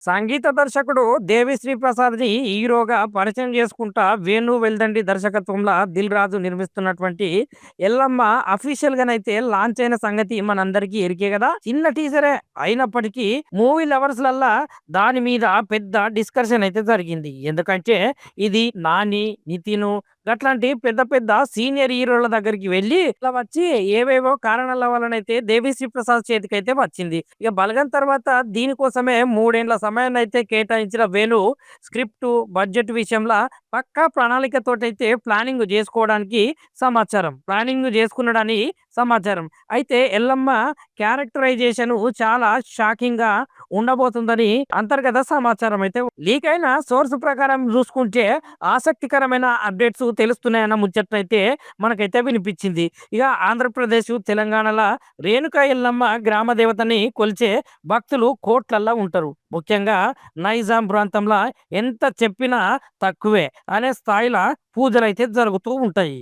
సంగీత దర్శకుడు 'దేవిశ్రీ ప్రసాద్‌ని' హీరోగా పరిచయం చేసుకుంటా 'వేణు వెల్దండి' దర్శకత్వంలో 'దిల్ రాజు' నిర్మిస్తున్నటువంటి 'ఎల్లమ్మ' అఫీషియల్‌గానైతే లాంచ్ అయిన సంగతి మనందరికీ ఎరికే గదా! చిన్న టీజరే అయినప్పటికీ మూవీ లవర్స్‌లల్లా దాని మీద పెద్ద డిస్కషన్ అయితే జరిగింది. ఎందుకంటే ఇది 'నాని', 'నితిను' గట్లాంటి పెద్ద పెద్ద సీనియర్ హీరోల దగ్గరికి వెళ్లి ఇట్లా వచ్చి ఏవేవో కారణాల వలనైతే 'దేవిశ్రీ ప్రసాద్' చేతికైతే వచ్చింది. ఇక 'బలగం' తర్వాత దీనికోసమే 3 ఏండ్ల సమయాన్నయితే కేటాయించిన వేణు స్క్రిప్టు, బడ్జెట్ విషయంలో పక్కా ప్రణాళికతోటైతే ప్లానింగ్ జేసుకోవడానికి సమాచారం. ప్లానింగ్ జేసుకున్నాడని సమాచారం. అయితే ఎల్లమ్మ క్యారెక్టరైజేషను చాలా షాకింగ్‌గా ఉండబోతుందని అంతర్గత సమాచారం అయితే లీక్ అయిన సోర్స్ ప్రకారం జూసుకుంటే ఆసక్తికరమైన అప్డేట్స్ తెలుస్తున్నాయన్న ముచ్చటనైతే మనకైతే వినిపిచ్చింది. ఇక ఆంధ్రప్రదేశ్, తెలంగాణల రేణుకా ఎల్లమ్మ గ్రామ దేవతని కొలిచే భక్తులు కోట్లల్లా ఉంటారు. ముఖ్యంగా నైజాం ప్రాంతంలో ఎంత చెప్పినా తక్కువే అనే స్థాయిలో పూజలైతే జరుగుతూ ఉంటాయి.